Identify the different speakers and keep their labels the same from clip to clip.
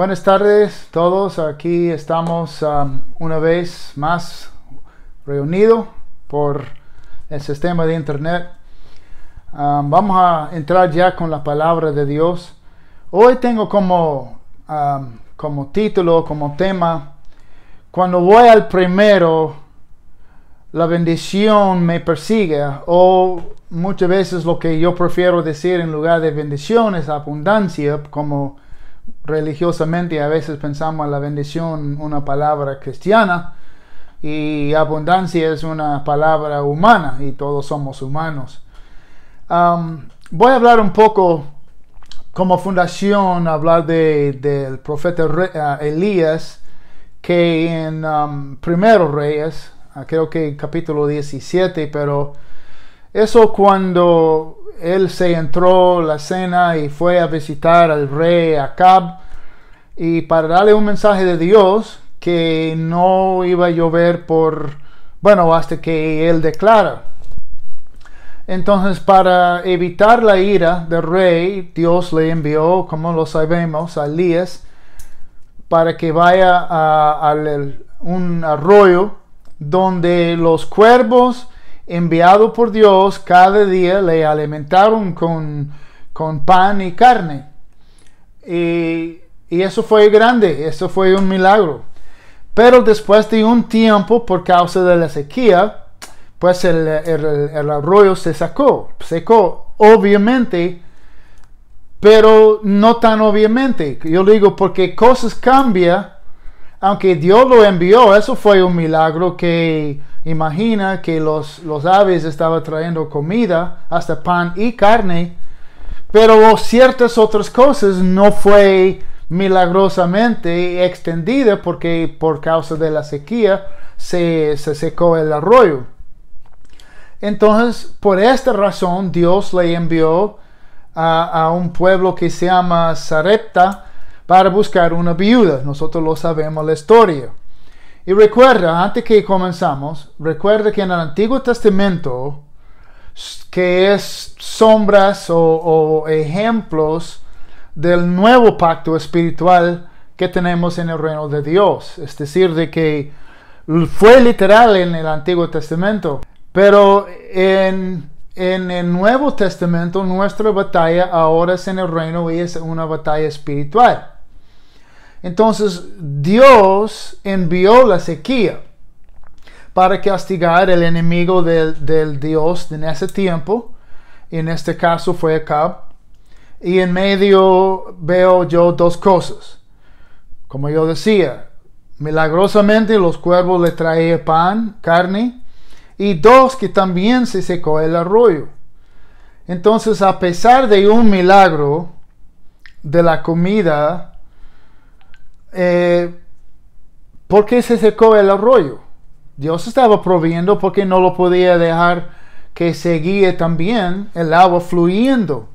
Speaker 1: Buenas tardes todos, aquí estamos una vez más reunidos por el sistema de internet. Vamos a entrar ya con la palabra de Dios. Hoy tengo como título, como tema, cuando voy al primero, la bendición me persigue, o muchas veces lo que yo prefiero decir en lugar de bendición es abundancia, como religiosamente a veces pensamos en la bendición una palabra cristiana y abundancia es una palabra humana y todos somos humanos. Voy a hablar un poco como fundación, hablar del profeta Elías, que en Primero Reyes, creo que capítulo 17, pero eso cuando él se entró la cena y fue a visitar al rey Acab y para darle un mensaje de Dios que no iba a llover hasta que él declara. Entonces, para evitar la ira del rey, Dios le envió, como lo sabemos, a Elías para que vaya a un arroyo donde los cuervos enviados por Dios cada día le alimentaron con pan y carne. Y eso fue grande, eso fue un milagro. Pero después de un tiempo, por causa de la sequía, pues el arroyo se secó, obviamente, pero no tan obviamente. Yo digo porque cosas cambian, aunque Dios lo envió, eso fue un milagro que imagina que los aves estaban trayendo comida, hasta pan y carne, pero ciertas otras cosas no fue milagrosamente extendida porque por causa de la sequía se secó el arroyo. Entonces, por esta razón, Dios le envió a un pueblo que se llama Sarepta para buscar una viuda. Nosotros lo sabemos la historia. Y recuerda, antes que comenzamos, recuerda que en el Antiguo Testamento, que es sombras o ejemplos del nuevo pacto espiritual que tenemos en el reino de Dios. Es decir, de que fue literal en el Antiguo Testamento. Pero en el Nuevo Testamento, nuestra batalla ahora es en el reino y es una batalla espiritual. Entonces, Dios envió la sequía para castigar el enemigo del Dios en ese tiempo. En este caso fue Acab. Y en medio veo yo dos cosas. Como yo decía, milagrosamente los cuervos le traían pan, carne. Y dos, que también se secó el arroyo. Entonces, a pesar de un milagro de la comida, ¿por qué se secó el arroyo? Dios estaba proveyendo porque no lo podía dejar que seguía también el agua fluyendo.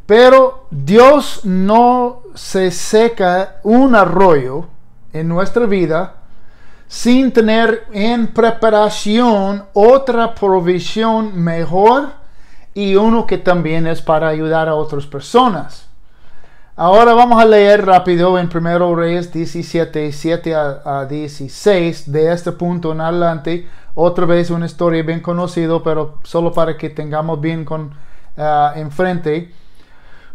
Speaker 1: Pero Dios no se seca un arroyo en nuestra vida sin tener en preparación otra provisión mejor y uno que también es para ayudar a otras personas. Ahora vamos a leer rápido en 1 Reyes 17, 7 a 16, de este punto en adelante. Otra vez una historia bien conocida, pero solo para que tengamos bien enfrente.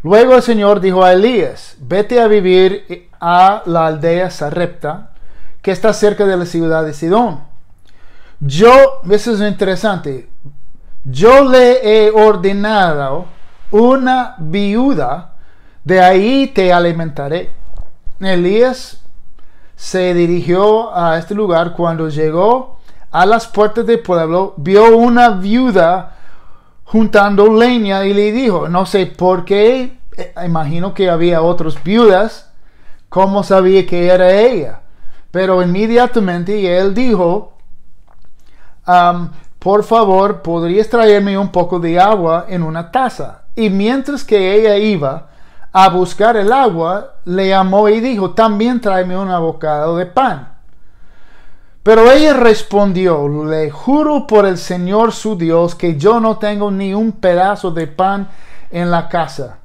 Speaker 1: Luego el Señor dijo a Elías, vete a vivir a la aldea Sarepta, que está cerca de la ciudad de Sidón. Eso es interesante, yo le he ordenado una viuda, de ahí te alimentaré. Elías se dirigió a este lugar. Cuando llegó a las puertas del pueblo, vio una viuda juntando leña y le dijo, no sé por qué, imagino que había otras viudas, ¿cómo sabía que era ella? Pero inmediatamente él dijo, por favor, ¿podrías traerme un poco de agua en una taza? Y mientras que ella iba a buscar el agua, le llamó y dijo, también tráeme un bocado de pan. Pero ella respondió, le juro por el Señor su Dios que yo no tengo ni un pedazo de pan en la casa.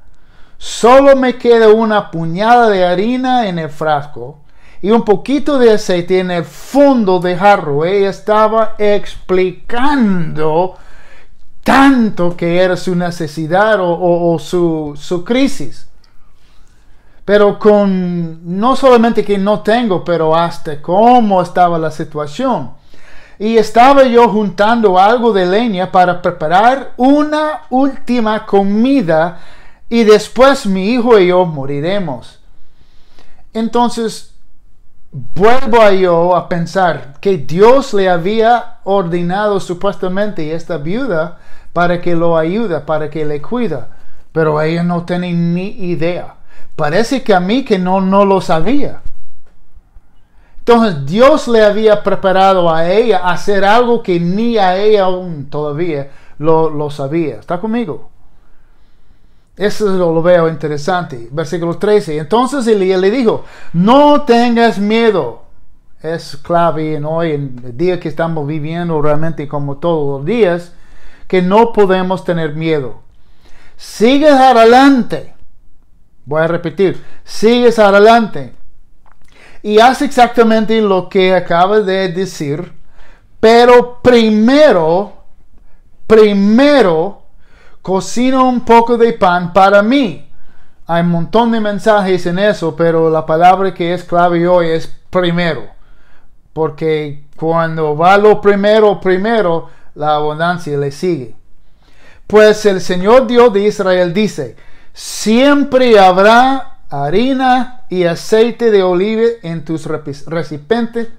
Speaker 1: Solo me queda una puñada de harina en el frasco y un poquito de aceite en el fondo del jarro. Ella estaba explicando tanto que era su necesidad o su crisis. Pero no solamente que no tengo, pero hasta cómo estaba la situación. Y estaba yo juntando algo de leña para preparar una última comida y después mi hijo y yo moriremos. Entonces vuelvo yo a pensar que Dios le había ordenado supuestamente a esta viuda para que lo ayude, para que le cuida. Pero ella no tenía ni idea. Parece que a mí que no lo sabía. Entonces Dios le había preparado a ella hacer algo que ni a ella aún todavía lo sabía. ¿Está conmigo? Eso lo veo interesante. Versículo 13. Entonces Elías le dijo, no tengas miedo. Es clave hoy, en el día que estamos viviendo realmente como todos los días, que no podemos tener miedo. Sigues adelante. Voy a repetir. Sigues adelante. Y haz exactamente lo que acaba de decir. Pero primero, cocina un poco de pan para mí. Hay un montón de mensajes en eso, pero la palabra que es clave hoy es primero. Porque cuando va lo primero, la abundancia le sigue. Pues el Señor Dios de Israel dice, siempre habrá harina y aceite de oliva en tus recipientes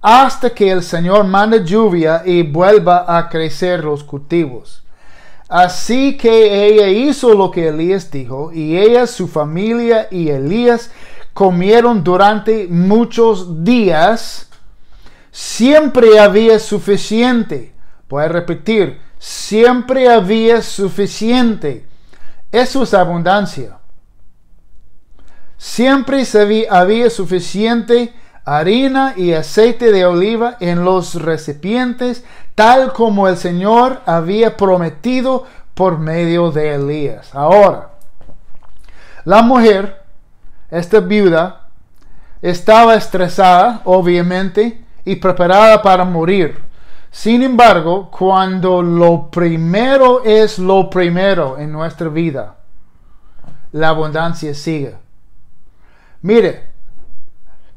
Speaker 1: hasta que el Señor mande lluvia y vuelva a crecer los cultivos. Así que ella hizo lo que Elías dijo, y ella, su familia y Elías comieron durante muchos días. Siempre había suficiente. Voy a repetir, siempre había suficiente. Eso es abundancia. Siempre había suficiente harina y aceite de oliva en los recipientes, tal como el Señor había prometido por medio de Elías. Ahora, la mujer, esta viuda, estaba estresada, obviamente, y preparada para morir. Sin embargo, cuando lo primero es lo primero en nuestra vida, la abundancia sigue. Mire,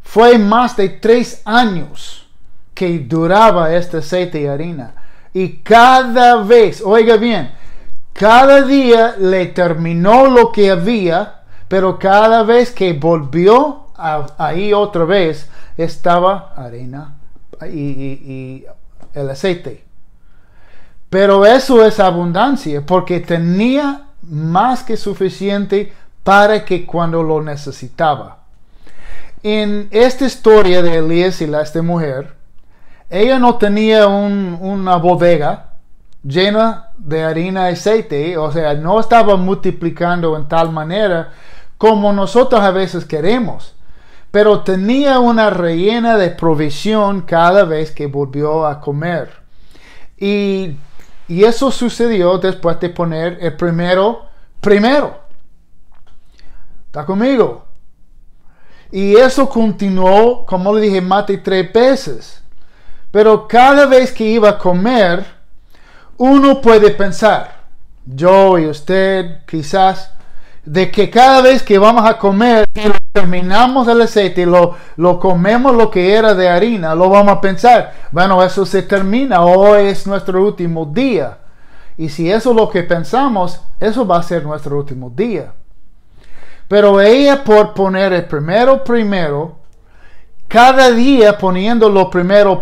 Speaker 1: fue más de 3 años que duraba este aceite y harina. Y cada vez, oiga bien, cada día le terminó lo que había, pero cada vez que volvió ahí otra vez, estaba harina y el aceite. Pero eso es abundancia, porque tenía más que suficiente para que cuando lo necesitaba. En esta historia de Elías y esta mujer, ella no tenía una bodega llena de harina y aceite, o sea, no estaba multiplicando en tal manera como nosotros a veces queremos, pero tenía una rellena de provisión cada vez que volvió a comer. Y eso sucedió después de poner el primero. ¿Está conmigo? Y eso continuó, como le dije, más de 3 veces. Pero cada vez que iba a comer, uno puede pensar, yo y usted quizás, de que cada vez que vamos a comer y terminamos el aceite y lo comemos lo que era de harina, lo vamos a pensar, bueno, eso se termina, hoy es nuestro último día. Y si eso es lo que pensamos, eso va a ser nuestro último día. Pero ella, por poner el primero, cada día poniendo lo primero,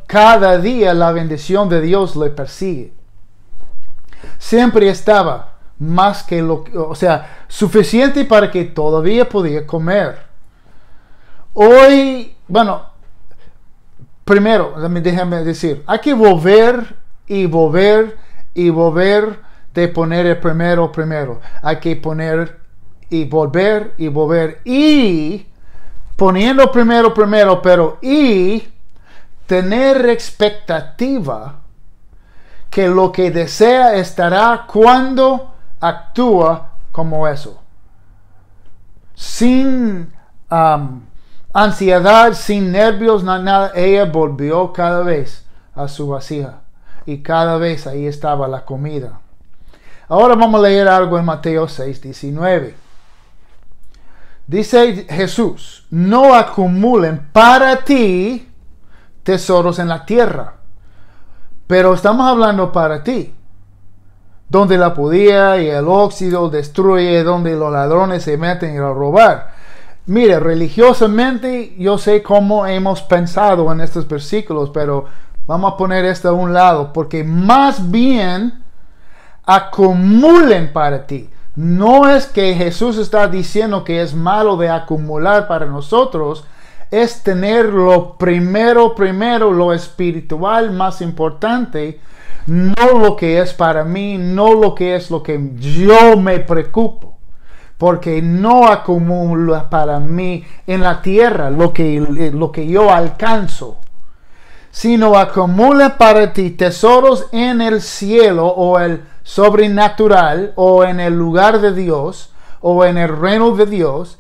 Speaker 1: cada día la bendición de Dios le persigue. Siempre estaba más que suficiente para que todavía podía comer. Hoy, bueno, primero, déjame decir, hay que volver de poner el primero. Hay que poner y volver y poniendo primero, pero y tener expectativa que lo que desea estará cuando actúa como eso. Sin ansiedad, sin nervios, nada. Ella volvió cada vez a su vasija. Y cada vez ahí estaba la comida. Ahora vamos a leer algo en Mateo 6:19. Dice Jesús: no acumulen para ti tesoros en la tierra. Pero estamos hablando para ti. Donde la polilla y el óxido destruye, donde los ladrones se meten a robar. Mire, religiosamente yo sé cómo hemos pensado en estos versículos, pero vamos a poner esto a un lado, porque más bien acumulen para ti. No es que Jesús está diciendo que es malo de acumular para nosotros, es tener lo primero, lo espiritual más importante, no lo que es para mí, no lo que es lo que yo me preocupo. Porque no acumula para mí en la tierra lo que yo alcanzo, sino acumula para ti tesoros en el cielo o el sobrenatural o en el lugar de Dios o en el reino de Dios,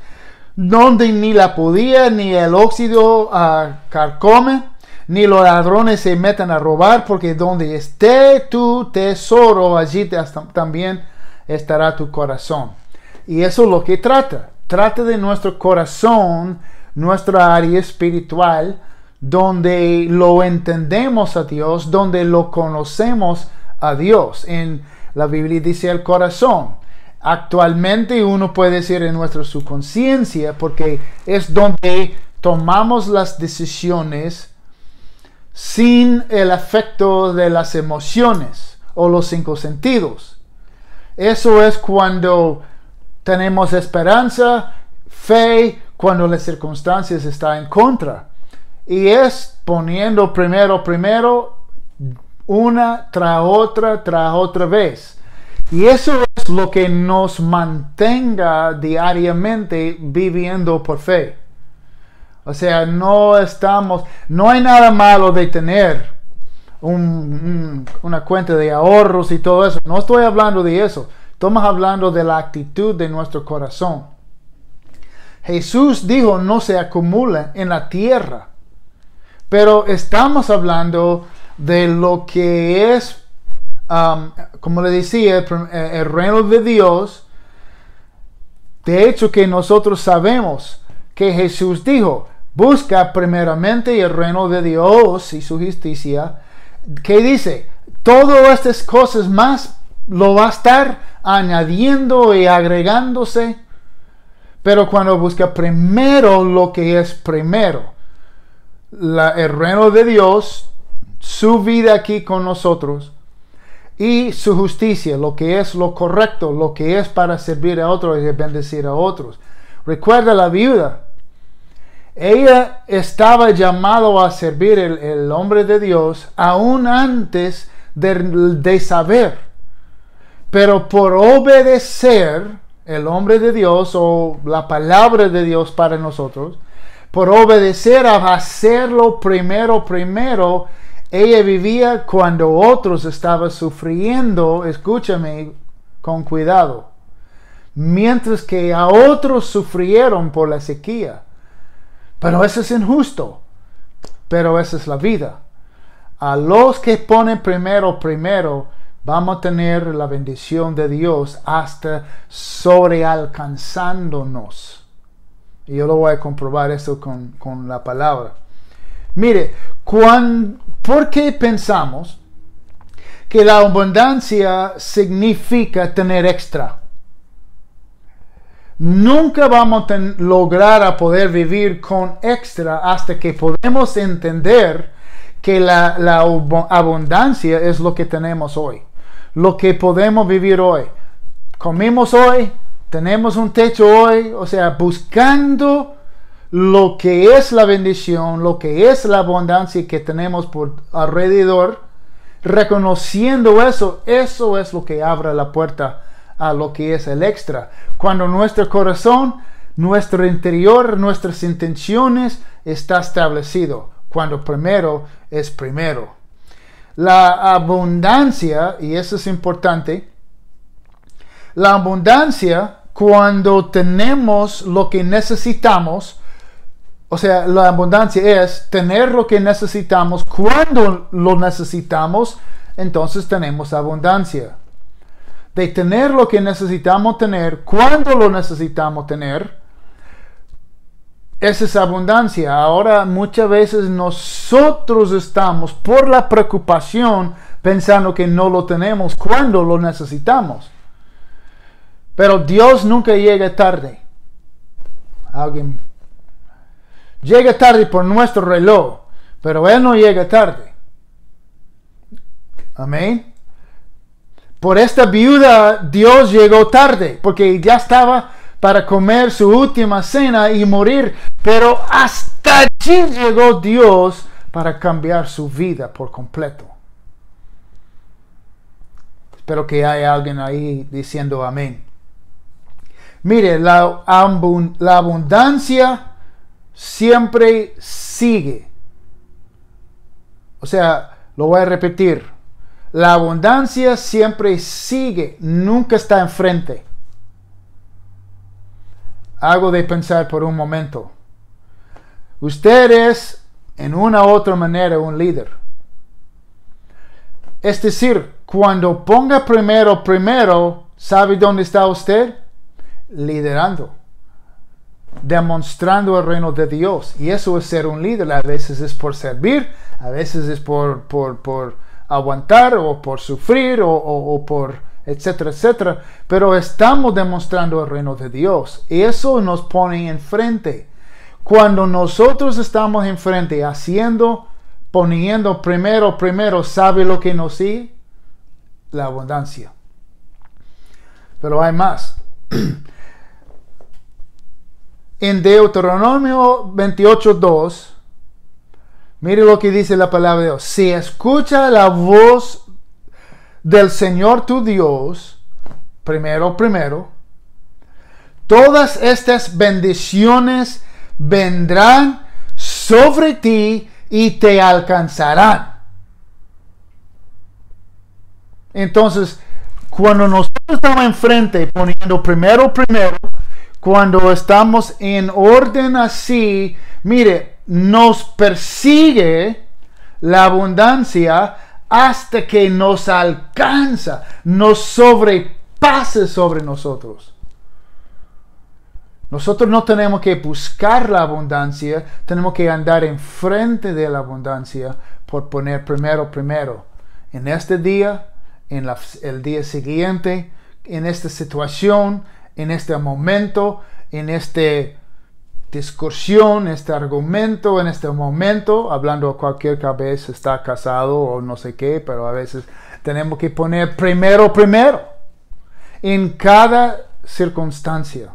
Speaker 1: donde ni la polilla ni el óxido carcome, ni los ladrones se meten a robar, porque donde esté tu tesoro, allí también estará tu corazón. Y eso es lo que trata. Trata de nuestro corazón, nuestra área espiritual, donde lo entendemos a Dios, donde lo conocemos a Dios. En la Biblia dice el corazón. Actualmente uno puede decir en nuestra subconsciencia, porque es donde tomamos las decisiones sin el efecto de las emociones o los 5 sentidos. Eso es cuando tenemos esperanza, fe, cuando las circunstancias están en contra. Y es poniendo primero, una tras otra vez. Y eso es lo que nos mantenga diariamente viviendo por fe. O sea, no hay nada malo de tener una cuenta de ahorros y todo eso. No estoy hablando de eso. Estamos hablando de la actitud de nuestro corazón. Jesús dijo: no se acumula en la tierra. Pero estamos hablando de lo que es, como le decía, el reino de Dios. De hecho, que nosotros sabemos que Jesús dijo: busca primeramente el reino de Dios y su justicia. ¿Qué dice? Todas estas cosas más lo va a estar añadiendo y agregándose. Pero cuando busca primero lo que es primero, el reino de Dios, su vida aquí con nosotros y su justicia, lo que es lo correcto, lo que es para servir a otros y bendecir a otros. Recuerda la viuda. Ella estaba llamado a servir el hombre de Dios aún antes de saber. Pero por obedecer el hombre de Dios o la palabra de Dios para nosotros, por obedecer a hacerlo primero, ella vivía cuando otros estaban sufriendo, escúchame con cuidado, mientras que a otros sufrieron por la sequía. Pero eso es injusto, pero esa es la vida. A los que ponen primero, vamos a tener la bendición de Dios hasta sobrealcanzándonos. Y yo lo voy a comprobar eso con la palabra. Mire, ¿por qué pensamos que la abundancia significa tener extra? Nunca vamos a lograr a poder vivir con extra hasta que podemos entender que la abundancia es lo que tenemos hoy. Lo que podemos vivir hoy. Comimos hoy, tenemos un techo hoy, o sea, buscando lo que es la bendición, lo que es la abundancia que tenemos por alrededor, reconociendo eso es lo que abre la puerta a lo que es el extra. Cuando nuestro corazón, nuestro interior, nuestras intenciones está establecido. Cuando primero es primero. La abundancia, y eso es importante, la abundancia cuando tenemos lo que necesitamos, o sea, la abundancia es tener lo que necesitamos cuando lo necesitamos, entonces tenemos abundancia. De tener lo que necesitamos tener cuando lo necesitamos tener, esa es abundancia. Ahora muchas veces nosotros estamos por la preocupación pensando que no lo tenemos cuando lo necesitamos. Pero Dios nunca llega tarde. Alguien llega tarde por nuestro reloj, pero Él no llega tarde. Amén. Por esta viuda Dios llegó tarde, porque ya estaba para comer su última cena y morir, pero hasta allí llegó Dios para cambiar su vida por completo. Espero que haya alguien ahí diciendo amén. Mire, la abundancia siempre sigue. O sea, lo voy a repetir. La abundancia siempre sigue, nunca está enfrente. Hago de pensar por un momento. Usted es, en una u otra manera, un líder. Es decir, cuando ponga primero, ¿sabe dónde está usted? Liderando. Demostrando el reino de Dios. Y eso es ser un líder. A veces es por servir, a veces es por aguantar o por sufrir o por etcétera, etcétera. Pero estamos demostrando el reino de Dios. Y eso nos pone enfrente. Cuando nosotros estamos enfrente poniendo primero, ¿sabe lo que nos sigue? La abundancia. Pero hay más. En Deuteronomio 28:2, mire lo que dice la palabra de Dios. Si escucha la voz del Señor tu Dios, primero, todas estas bendiciones vendrán sobre ti y te alcanzarán. Entonces, cuando nosotros estamos enfrente, poniendo primero, cuando estamos en orden así, mire, nos persigue la abundancia hasta que nos alcanza, nos sobrepase sobre nosotros. Nosotros no tenemos que buscar la abundancia, tenemos que andar enfrente de la abundancia por poner primero. En este día, el día siguiente, en esta situación, en este momento, en esta discusión, este argumento, en este momento, hablando a cualquier cabeza está casado o no sé qué, pero a veces tenemos que poner primero en cada circunstancia.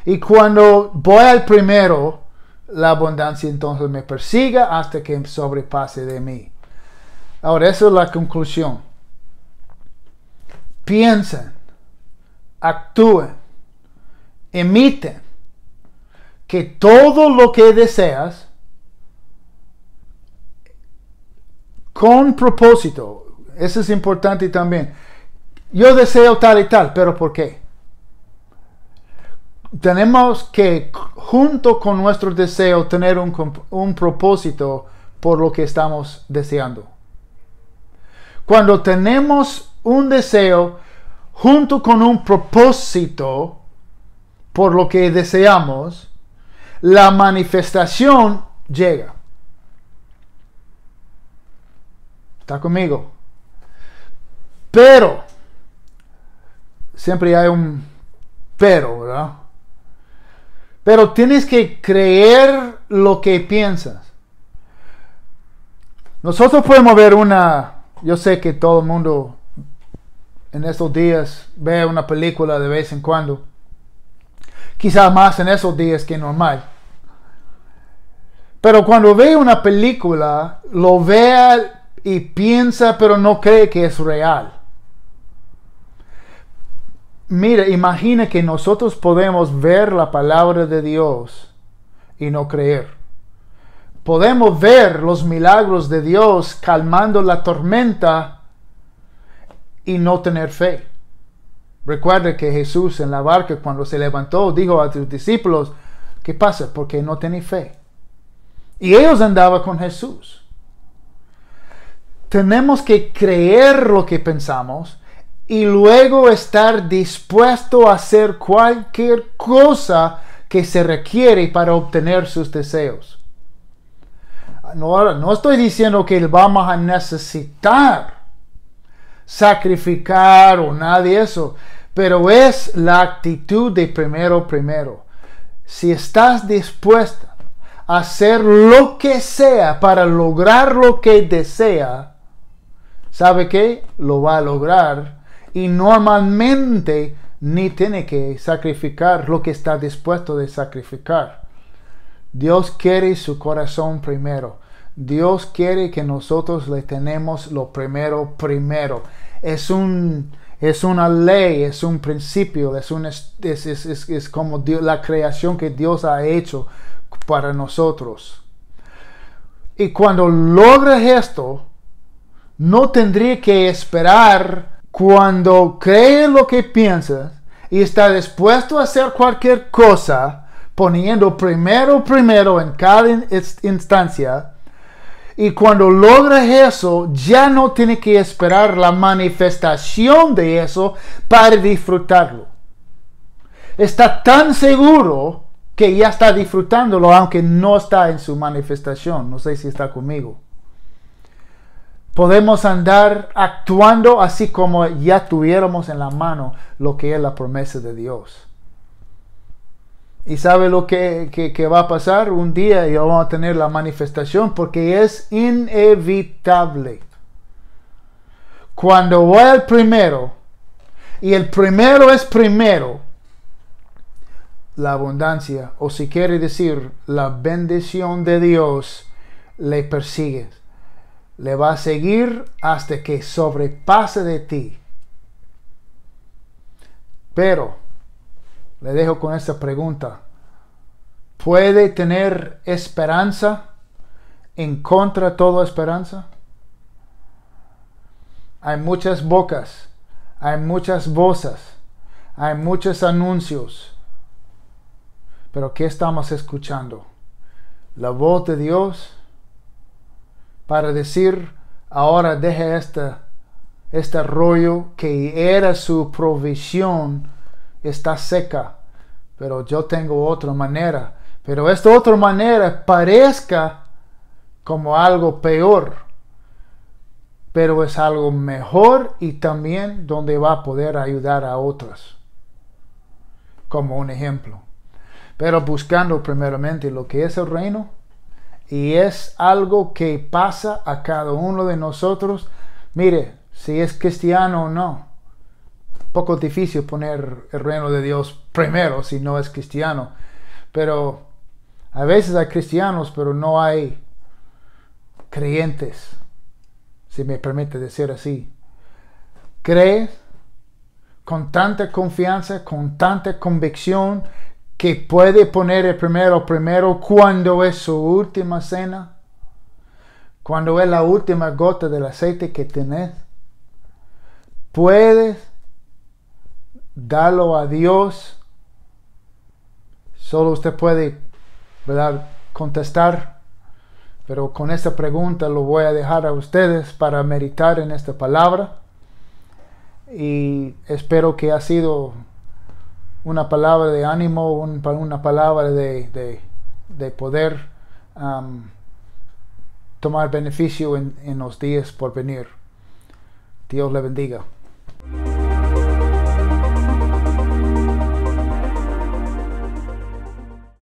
Speaker 1: Y cuando voy al primero, la abundancia entonces me persiga hasta que sobrepase de mí. Ahora, esa es la conclusión. Piensen, actúen, emiten que todo lo que deseas con propósito. Eso es importante también. Yo deseo tal y tal, pero ¿por qué? Tenemos que, junto con nuestro deseo, tener un propósito por lo que estamos deseando. Cuando tenemos un deseo junto con un propósito por lo que deseamos, la manifestación llega. ¿Está conmigo? Pero, siempre hay un pero, ¿verdad? Pero tienes que creer lo que piensas. Nosotros podemos ver yo sé que todo el mundo en estos días ve una película de vez en cuando. Quizás más en esos días que normal. Pero cuando ve una película, lo vea y piensa, pero no cree que es real. Mira, imagina que nosotros podemos ver la palabra de Dios y no creer. Podemos ver los milagros de Dios calmando la tormenta y no tener fe. Recuerde que Jesús en la barca, cuando se levantó, dijo a sus discípulos, ¿qué pasa? Porque no tenéis fe. Y ellos andaban con Jesús. Tenemos que creer lo que pensamos y luego estar dispuesto a hacer cualquier cosa que se requiere para obtener sus deseos. No estoy diciendo que vamos a necesitar sacrificar o nada de eso, pero es la actitud de primero. Si estás dispuesta a hacer lo que sea para lograr lo que desea, ¿sabe qué? Lo va a lograr y normalmente ni tiene que sacrificar lo que está dispuesto de sacrificar. Dios quiere su corazón primero. Dios quiere que nosotros le tenemos lo primero. Es una ley, es un principio, es como Dios, la creación que Dios ha hecho para nosotros. Y cuando logras esto, no tendría que esperar cuando crees lo que piensas y está dispuesto a hacer cualquier cosa, poniendo primero en cada instancia. Y cuando logras eso, ya no tienes que esperar la manifestación de eso para disfrutarlo. Está tan seguro que ya está disfrutándolo, aunque no está en su manifestación. No sé si está conmigo. Podemos andar actuando así como ya tuviéramos en la mano lo que es la promesa de Dios. ¿Y sabe lo que va a pasar? Un día ya vamos a tener la manifestación porque es inevitable. Cuando va el primero, y el primero es primero, la abundancia, o si quiere decir, la bendición de Dios, le persigue. Le va a seguir hasta que sobrepase de ti. Pero le dejo con esta pregunta. ¿Puede tener esperanza en contra de toda esperanza? Hay muchas bocas, hay muchas voces, hay muchos anuncios. Pero ¿qué estamos escuchando? La voz de Dios para decir, ahora deje este rollo que era su provisión, está seca, pero yo tengo otra manera. Pero esta otra manera parezca como algo peor, pero es algo mejor y también donde va a poder ayudar a otros, como un ejemplo. Pero buscando primeramente lo que es el reino, y es algo que pasa a cada uno de nosotros. Mire, si es cristiano o no, poco difícil poner el reino de Dios primero si no es cristiano. Pero a veces hay cristianos, pero no hay creyentes, si me permite decir así. ¿Crees con tanta confianza, con tanta convicción, que puede poner el primero cuando es su última cena? Cuando es la última gota del aceite que tenés. ¿Puedes darlo a Dios? Solo usted puede, ¿verdad?, contestar. Pero con esta pregunta lo voy a dejar a ustedes para meditar en esta palabra. Y espero que ha sido una palabra de ánimo, una palabra de poder tomar beneficio en los días por venir. Dios le bendiga.